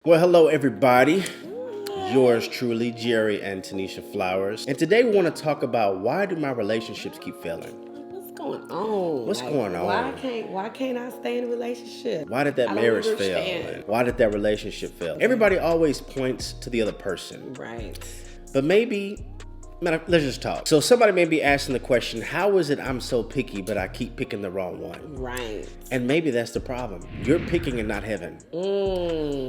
Well, hello everybody. Yours truly, Jerry and Tanisha Flowers. And today we want to talk about why do my relationships keep failing? What's going on? What's going on? Why can't I stay in a relationship? Why did that marriage fail? understand. And why did that relationship fail? Everybody always points to the other person. Right. But maybe, let's just talk. So somebody may be asking the question, how is it I'm so picky, but I keep picking the wrong one? Right. And maybe that's the problem. You're picking and not heaven.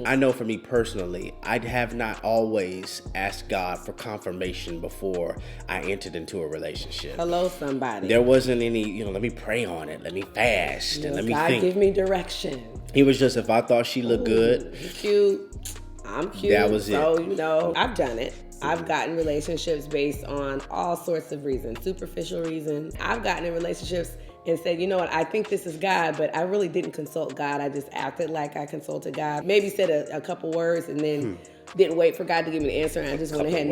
I know for me personally, I have not always asked God for confirmation before I entered into a relationship. Hello, somebody. There wasn't any, let me pray on it. Let me fast and let me God think. give me direction. He was just, if I thought she looked good, He's cute. I'm cute. That was it. So, I've done it. I've gotten relationships based on all sorts of reasons, superficial reasons. I've gotten in relationships and said, you know what, I think this is God, but I really didn't consult God. I just acted like I consulted God. Maybe said a couple words and then didn't wait for God to give me the answer. And I just went ahead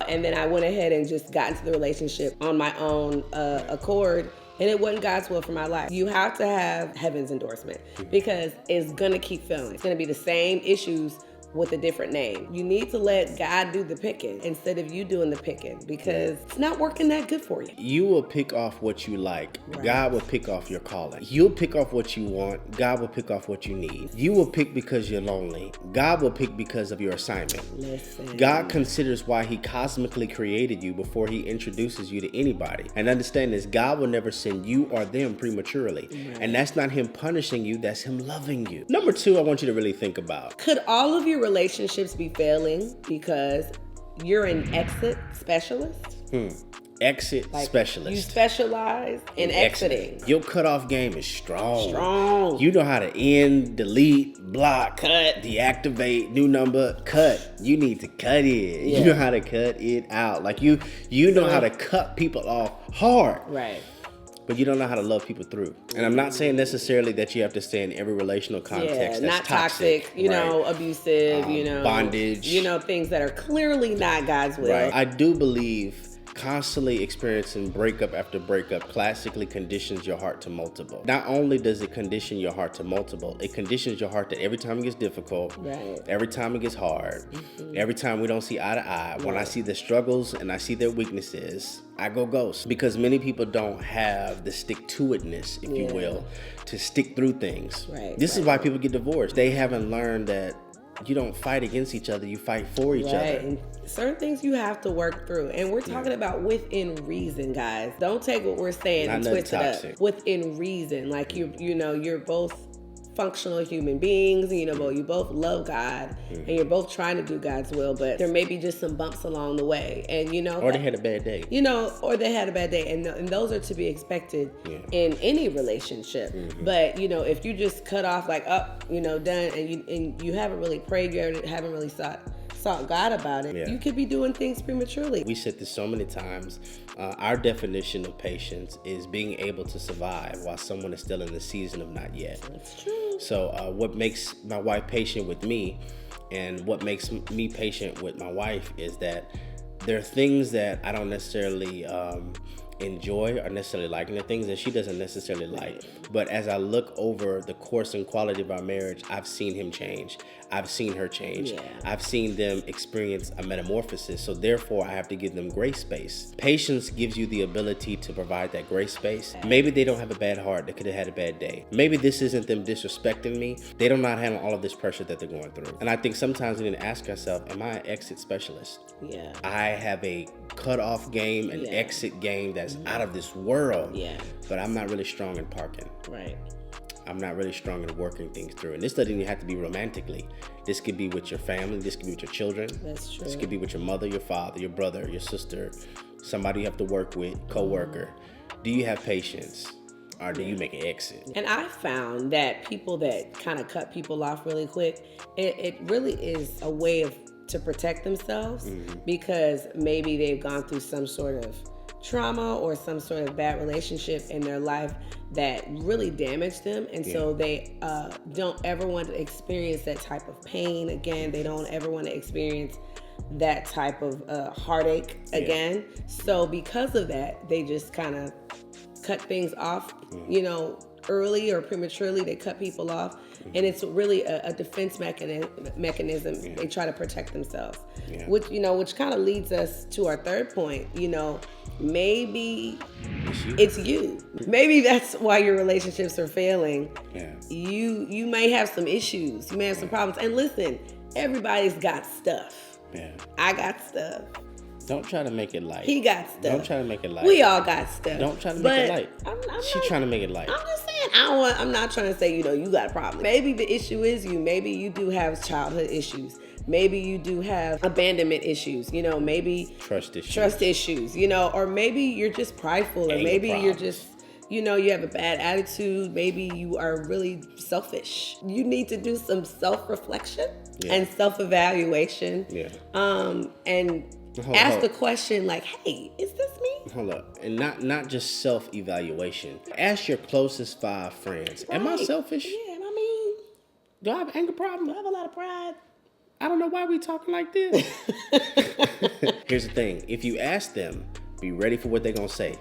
and then I went ahead and just got into the relationship on my own accord. And it wasn't God's will for my life. You have to have heaven's endorsement because it's gonna keep failing. It's gonna be the same issues with a different name. You need to let God do the picking instead of you doing the picking because it's not working that good for you. you will pick off what you like. Right. God will pick off your calling. You'll pick off what you want. God will pick off what you need. You will pick because you're lonely. God will pick because of your assignment. Listen. God considers why he cosmically created you before he introduces you to anybody. And understand this, God will never send you or them prematurely. Right. And that's not him punishing you, that's him loving you. Number two, I want you to really think about. Could all of your relationships be failing because you're an exit specialist? Exit specialist. You specialize in exiting. Your cutoff game is strong. Strong. You know how to end, delete, block, Cut. deactivate, new number, cut. You need to cut it. Yeah. You know how to cut it out. Like you know how to cut people off hard. Right. But you don't know how to love people through. And I'm not saying necessarily that you have to stay in every relational context Yeah, that's not toxic, abusive, bondage. things that are clearly not God's will. Right. I do believe constantly experiencing breakup after breakup classically conditions your heart to multiple. Not only does it condition your heart to multiple, it conditions your heart that every time it gets difficult, Right. every time it gets hard, every time we don't see eye to eye, when I see the struggles and I see their weaknesses, I go ghost. Because many people don't have the stick-to-itness, if you will, to stick through things. Right, This is why people get divorced. They haven't learned that you don't fight against each other, you fight for each other. And certain things you have to work through. And we're talking about within reason, guys. Don't take what we're saying and twist it up. Within reason. Like you're both functional human beings, and you both love God and you're both trying to do God's will, but there may be just some bumps along the way. And or they had a bad day. Or they had a bad day, and those are to be expected in any relationship. But if you just cut off like done, and you haven't really prayed, you haven't really sought God about it, you could be doing things prematurely. We said this so many times. Our definition of patience is being able to survive while someone is still in the season of not yet. That's true. So what makes my wife patient with me and what makes me patient with my wife is that there are things that I don't necessarily enjoy or necessarily like, and there are things that she doesn't necessarily like. But as I look over the course and quality of our marriage, I've seen him change. I've seen her change. Yeah. I've seen them experience a metamorphosis. So therefore, I have to give them grace space. Patience gives you the ability to provide that grace space. Maybe they don't have a bad heart. They could have had a bad day. Maybe this isn't them disrespecting me. They do not handle all of this pressure that they're going through. And I think sometimes we need to ask ourselves, am I an exit specialist? Yeah. I have a cutoff game, an exit game that's out of this world. Yeah. But I'm not really strong in parking. Right. I'm not really strong in working things through. And this doesn't even have to be romantically. This could be with your family. This could be with your children. That's true. This could be with your mother, your father, your brother, your sister, somebody you have to work with, co-worker. Do you have patience? Or do you make an exit? And I found that people that kind of cut people off really quick, it really is a way to protect themselves because maybe they've gone through some sort of trauma or some sort of bad relationship in their life that really damaged them, and so they don't ever want to experience that type of pain again. They don't ever want to experience that type of heartache again. So because of that, they just kind of cut things off, early or prematurely, they cut people off. And it's really a defense mechanism. Yeah. They try to protect themselves. Yeah. Which kind of leads us to our third point. Maybe It's you. it's you. Maybe that's why your relationships are failing. Yeah. You may have some issues. You may have some problems. And listen, everybody's got stuff. Yeah. I got stuff. Don't try to make it light. He got stuff. Don't try to make it light. We all got stuff. Don't try to make it light. I'm She's not, trying to make it light. I'm just saying, I'm not trying to say, you got a problem. Maybe the issue is you. Maybe you do have childhood issues. Maybe you do have abandonment issues. Maybe Trust issues. Or maybe you're just prideful, or Anger maybe you're problems. just, you have a bad attitude. Maybe you are really selfish. You need to do some self-reflection and self-evaluation. Yeah. And ask the question like, hey, is this me? Hold up. And not just self-evaluation. Ask your closest 5 friends. Am I Right. selfish? Yeah, Do I have an anger problem? Do I have a lot of pride? I don't know why we talking like this. Here's the thing. If you ask them, be ready for what they're going to say.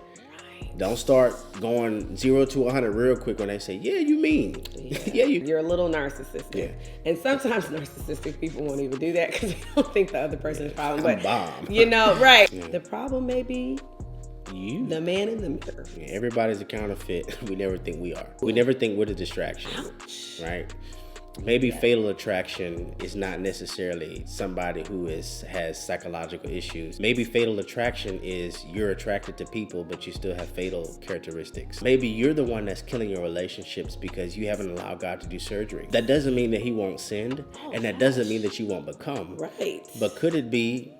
Don't start going 0 to 100 real quick when they say, yeah, you mean. Yeah, you. You're a little narcissistic. Yeah. And sometimes narcissistic people won't even do that because they don't think the other person's problem. But, bomb. right. Yeah. The problem may be You. the man in the mirror. Yeah, everybody's a counterfeit. We never think we are. We never think we're the distraction. Ouch. Right? Maybe fatal attraction is not necessarily somebody who has psychological issues. Maybe fatal attraction is you're attracted to people, but you still have fatal characteristics. Maybe you're the one that's killing your relationships because you haven't allowed God to do surgery. That doesn't mean that he won't send, and that doesn't mean that you won't become. Right. But could it be,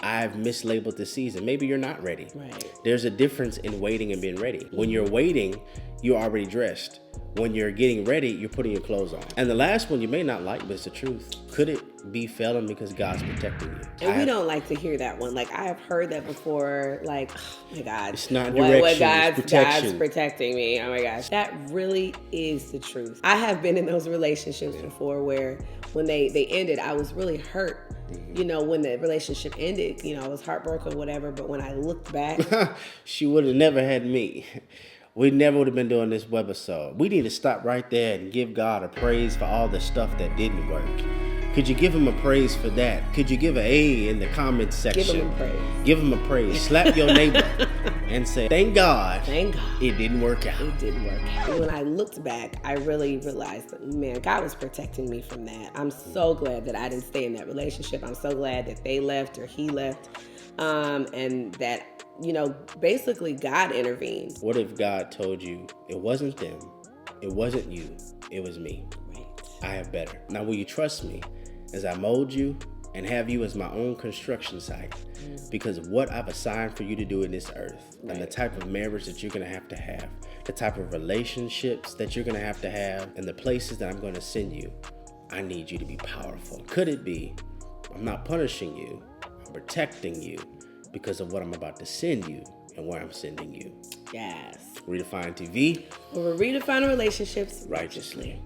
I've mislabeled the season? Maybe you're not ready. Right. There's a difference in waiting and being ready. When you're waiting, you're already dressed. When you're getting ready, you're putting your clothes on. And the last one you may not like, but it's the truth. Could it be failing because God's protecting you? And we don't like to hear that one. Like, I have heard that before. Like, oh my God. It's not what direction, it's God's protection. protecting me. Oh my gosh. That really is the truth. I have been in those relationships before where when they ended, I was really hurt. When the relationship ended, I was heartbroken, whatever. But when I looked back, She would have never had me. We never would have been doing this webisode. We need to stop right there and give God a praise for all the stuff that didn't work. Could you give him a praise for that? Could you give an A in the comment section? give him a praise. Give him a praise. Slap your neighbor and say, thank God. Thank God. It didn't work out. It didn't work out. When I looked back, I really realized that, man, God was protecting me from that. I'm so glad that I didn't stay in that relationship. I'm so glad that they left or he left. And that, basically God intervened. What if God told you it wasn't them, it wasn't you, it was me? Right. I have better. Now, will you trust me as I mold you and have you as my own construction site? Because of what I've assigned for you to do in this earth, and the type of marriage that you're going to have, the type of relationships that you're going to have, and the places that I'm going to send you, I need you to be powerful. Could it be I'm not punishing you, I'm protecting you because of what I'm about to send you and where I'm sending you? Yes. Redefined TV. We're redefining relationships Righteously.